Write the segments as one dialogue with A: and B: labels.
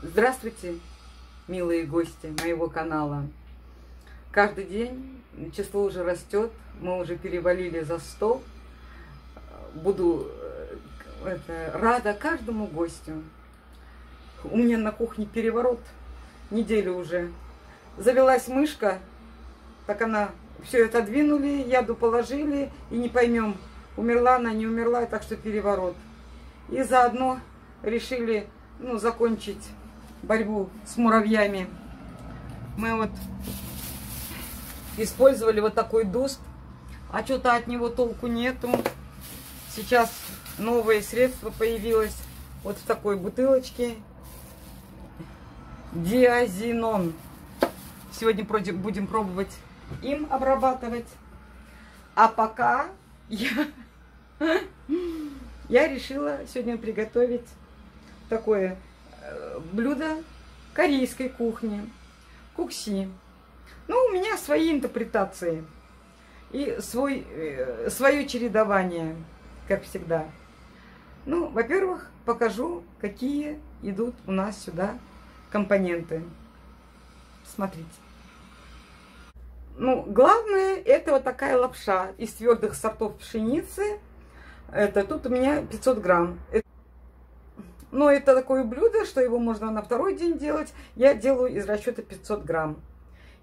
A: Здравствуйте, милые гости моего канала. Каждый день число уже растет, мы уже перевалили за 100. Буду рада каждому гостю. У меня на кухне переворот, неделю уже. Завелась мышка, так она все это двинули, яду положили, и не поймем, умерла она, не умерла, так что переворот. И заодно решили закончить борьбу с муравьями. Мы вот использовали вот такой дуст, а что-то от него толку нету. Сейчас новое средство появилось вот в такой бутылочке. Диазинон. Сегодня будем пробовать им обрабатывать. А пока я решила сегодня приготовить такое блюдо корейской кухни. Кукси. У меня свои интерпретации и свое чередование, как всегда. Во-первых, покажу, какие идут у нас сюда компоненты. Смотрите. Главное, это вот такая лапша из твердых сортов пшеницы. Тут у меня 500 грамм. Но это такое блюдо, что его можно на второй день делать. Я делаю из расчета 500 грамм.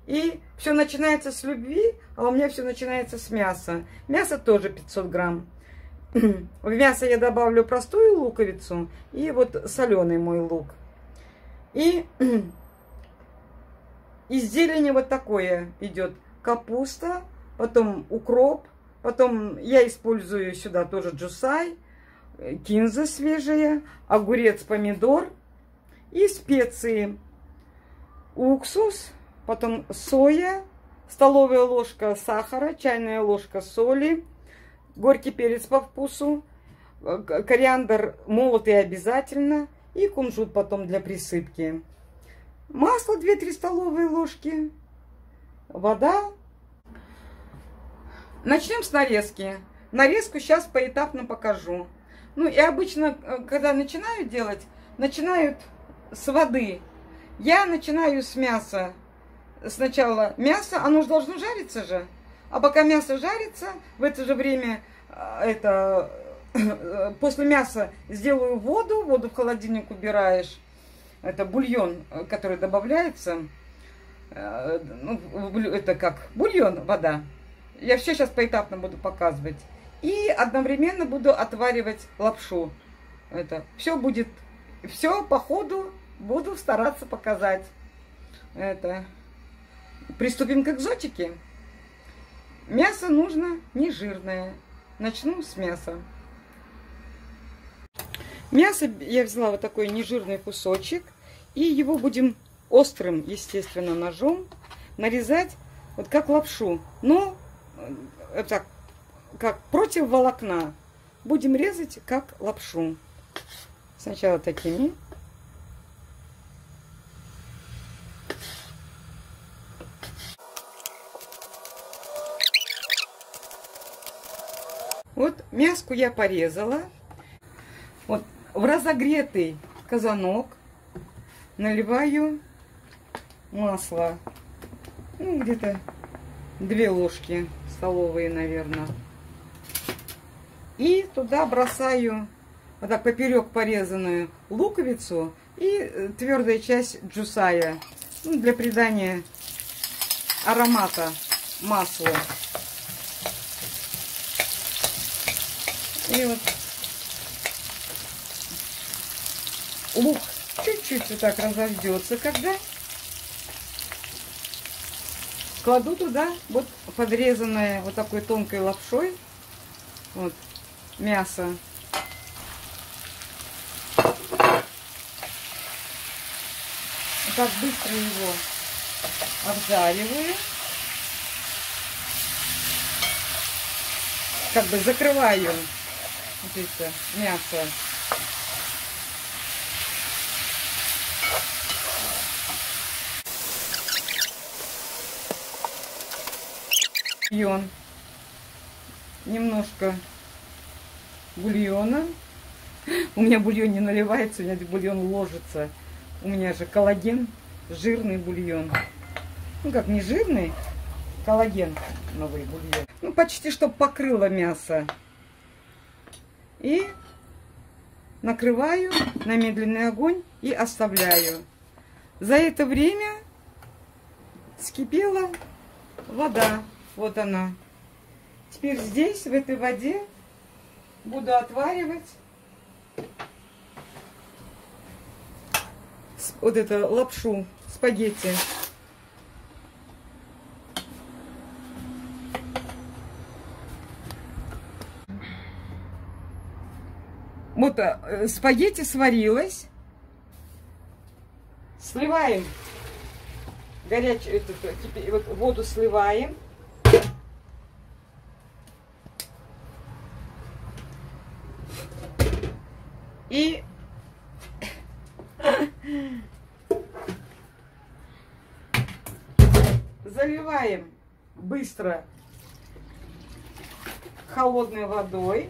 A: И все начинается с любви, а у меня все начинается с мяса. Мясо тоже 500 грамм. В мясо я добавлю простую луковицу и вот соленый мой лук. И из зелени вот такое идет капуста, потом укроп, потом я использую сюда тоже джусай, кинза свежая, огурец, помидор и специи. Уксус, потом соя, столовая ложка сахара, чайная ложка соли, горький перец по вкусу, кориандр молотый обязательно и кунжут потом для присыпки. Масло 2-3 столовые ложки, вода. Начнем с нарезки. Нарезку сейчас поэтапно покажу. И обычно, когда начинают делать, начинают с воды. Я начинаю с мяса. Сначала мясо, оно же должно жариться же. А пока мясо жарится, в это же время после мяса сделаю воду в холодильник убираешь. Это бульон, который добавляется. Это как бульон, вода. Я все сейчас поэтапно буду показывать. И одновременно буду отваривать лапшу. Все по ходу буду стараться показать. Приступим к экзотике. Мясо нужно не жирное. Начну с мяса. Мясо я взяла вот такой нежирный кусочек. И его будем острым, естественно, ножом нарезать вот как лапшу. Но так, как против волокна. Будем резать как лапшу. Сначала такими. Вот мяску я порезала. Вот в разогретый казанок наливаю масло. Где-то 2 ложки столовые, наверное. И туда бросаю вот так поперек порезанную луковицу и твердая часть джусая. Для придания аромата маслу. И вот лук чуть-чуть вот так разождется, когда кладу туда вот подрезанное вот такой тонкой лапшой вот мясо. Так быстро его обжариваю. Как бы закрываю вот это мясо. Бульон. Немножко бульона. У меня бульон не наливается, у меня бульон ложится. У меня же коллаген, жирный бульон. Ну как, не жирный, коллаген, новый бульон. Ну почти, чтобы покрыло мясо. И накрываю на медленный огонь и оставляю. За это время вскипела вода. Вот она. Теперь здесь, в этой воде, буду отваривать вот эту лапшу, спагетти. Вот спагетти сварилась. Сливаем горячую теперь вот воду сливаем. И заливаем быстро холодной водой.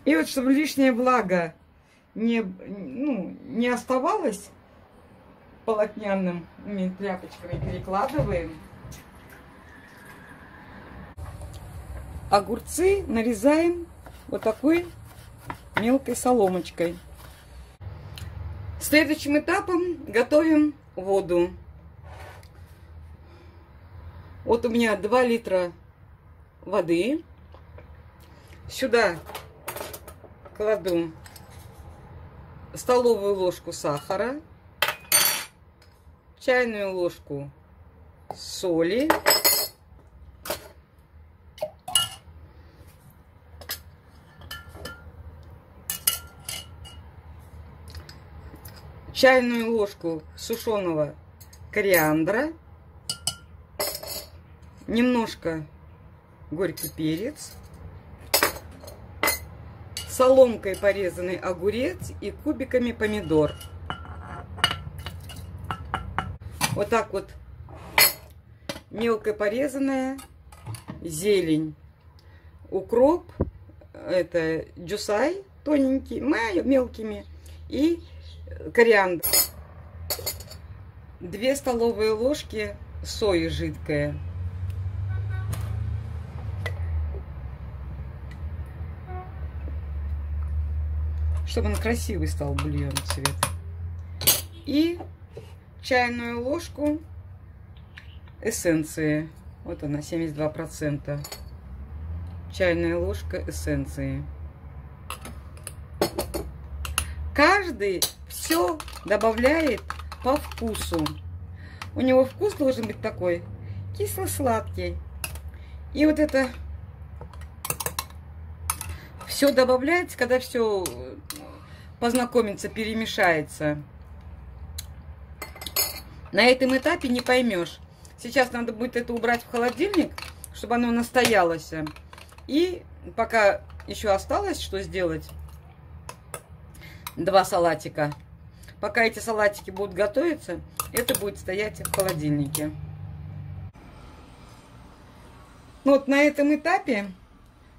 A: И вот, чтобы лишняя влага не оставалась, полотняными тряпочками перекладываем. Огурцы нарезаем вот такой мелкой соломочкой. Следующим этапом готовим воду. Вот у меня 2 литра воды. Сюда кладу столовую ложку сахара, чайную ложку соли, чайную ложку сушеного кориандра, немножко горький перец, соломкой порезанный огурец и кубиками помидор. Вот так вот мелко порезанная зелень, укроп, это джусай тоненький, мелкими, и кориандр. 2 столовые ложки сои жидкая. Чтобы он красивый стал, бульон, цвет. И чайную ложку эссенции. Вот она, 72%. Чайная ложка эссенции. Каждый все добавляет по вкусу. У него вкус должен быть такой кисло-сладкий. И вот это все добавляется, когда все познакомится, перемешается. На этом этапе не поймешь. Сейчас надо будет это убрать в холодильник, чтобы оно настоялось. И пока еще осталось что сделать, 2 салатика. Пока эти салатики будут готовиться, это будет стоять в холодильнике. Ну вот на этом этапе,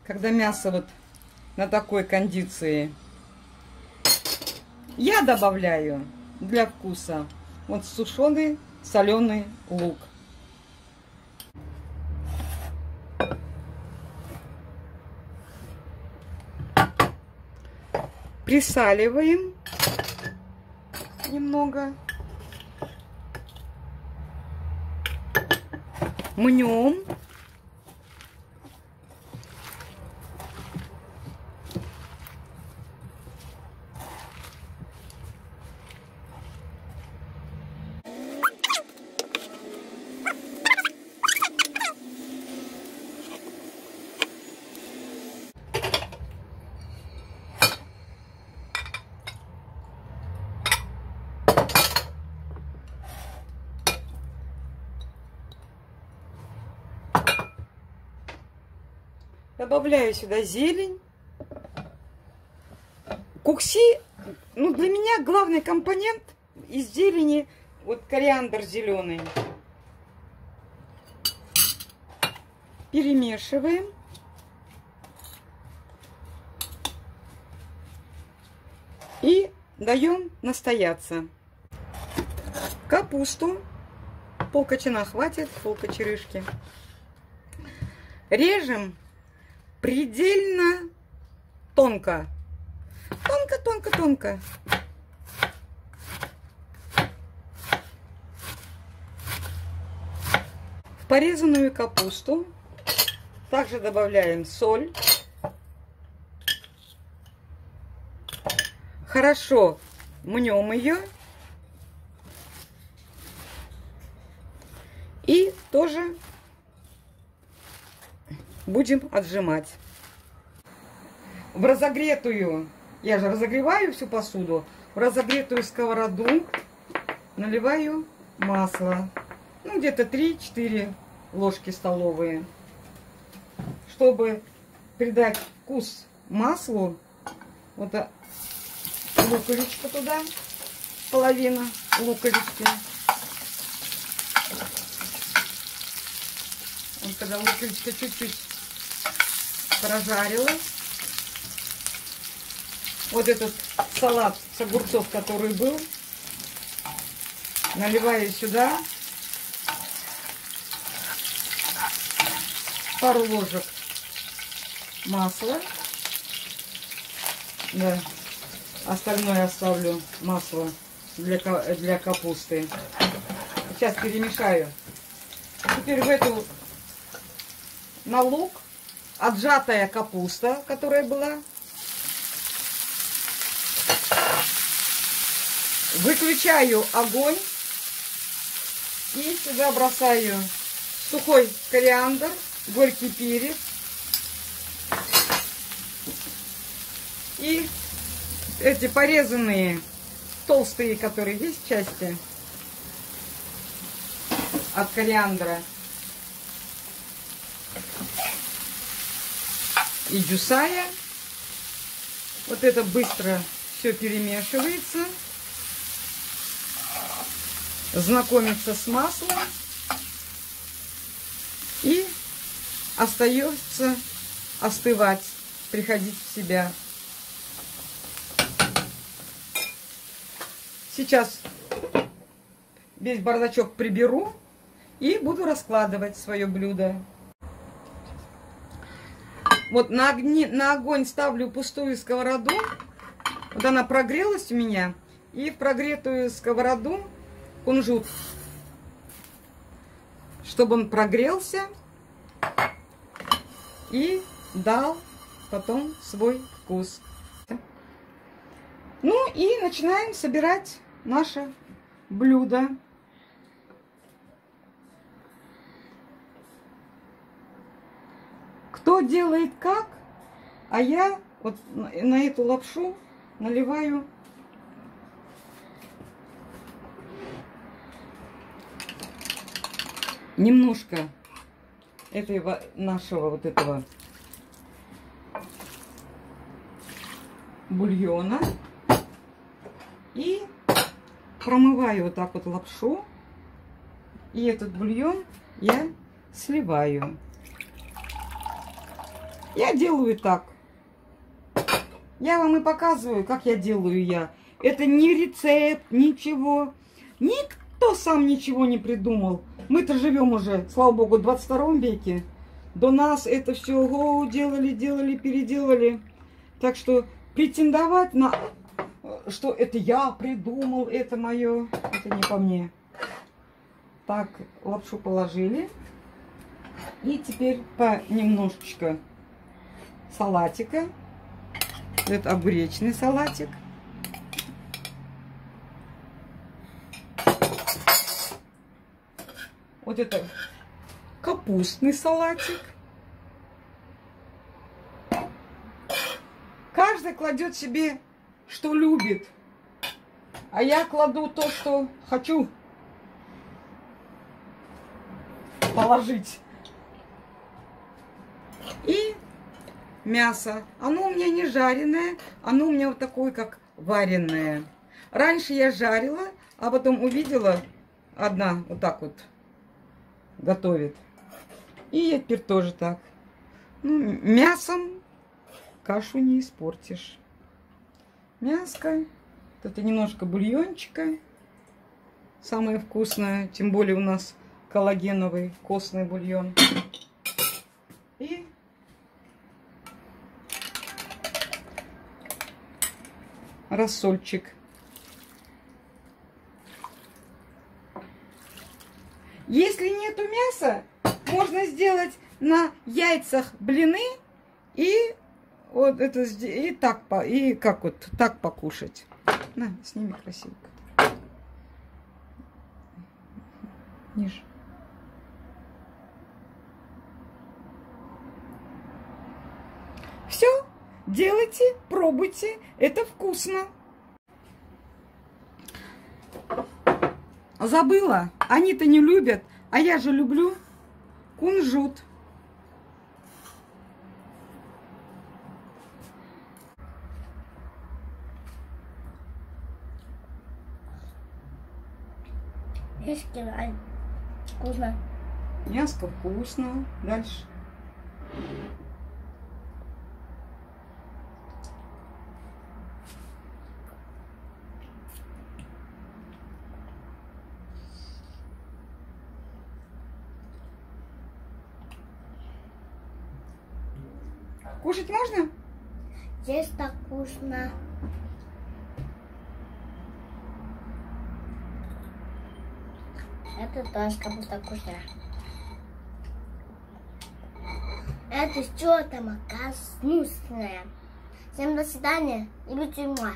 A: когда мясо вот на такой кондиции, я добавляю для вкуса вот сушеный соленый лук. Присаливаем немного. Мнем. Добавляю сюда зелень. Кукси, ну для меня главный компонент из зелени, вот кориандр зеленый. перемешиваем. И даем настояться. Капусту, полкочана хватит, полкочерышки, режем предельно тонко. Тонко. В порезанную капусту также добавляем соль. Хорошо мнем ее. И тоже будем отжимать. В разогретую, я же разогреваю всю посуду, в разогретую сковороду наливаю масло. Ну, где-то 3-4 ложки столовые. Чтобы придать вкус маслу, вот луковичка туда, половина луковички. Вот когда луковичка чуть-чуть прожарилась, вот этот салат с огурцов, который был, наливаю сюда пару ложек масла. Да. Остальное оставлю масло для капусты. Сейчас перемешаю. Теперь в эту на лук отжатая капуста, которая была. Выключаю огонь и сюда бросаю сухой кориандр, горький перец и эти порезанные толстые, которые есть части от кориандра и дюсая. Вот это быстро все перемешивается. Знакомиться с маслом. И остается остывать, приходить в себя. Сейчас весь бардачок приберу и буду раскладывать свое блюдо. Вот на огонь ставлю пустую сковороду. Вот она прогрелась у меня. И в прогретую сковороду кунжут, чтобы он прогрелся и дал потом свой вкус. Ну и начинаем собирать наше блюдо. Кто делает как, а я вот на эту лапшу наливаю немножко этого нашего вот этого бульона и промываю вот так вот лапшу, и этот бульон я сливаю. Я делаю так. Я вам и показываю, как я делаю я. Это не рецепт, ничего. Никто сам ничего не придумал. Мы-то живем уже, слава богу, в 22 веке. До нас это все делали, переделали. Так что претендовать на, что это я придумал, это мое, это не по мне. Так, лапшу положили. И теперь по немножечко салатика. Это огуречный салатик. Вот это капустный салатик. Каждый кладет себе, что любит. А я кладу то, что хочу положить. И мясо. Оно у меня не жареное, оно у меня вот такое, как вареное. Раньше я жарила, а потом увидела, одна вот так вот готовит. И я теперь тоже так. Ну, мясом кашу не испортишь. Мяско. Это немножко бульончика. Самое вкусное. Тем более у нас коллагеновый костный бульон. И рассольчик. Если нету мяса, можно сделать на яйцах блины и вот это и так и как вот так покушать. На, сними красивенько. Ниже. Все, делайте, пробуйте, это вкусно. Забыла, они-то не любят, а я же люблю кунжут.
B: Вкусно.
A: Мяско вкусно. Дальше. Кушать можно?
B: Здесь так вкусно. Это тоже как будто вкусно. Это что там оказывается вкусное. Всем до свидания и будьте муа.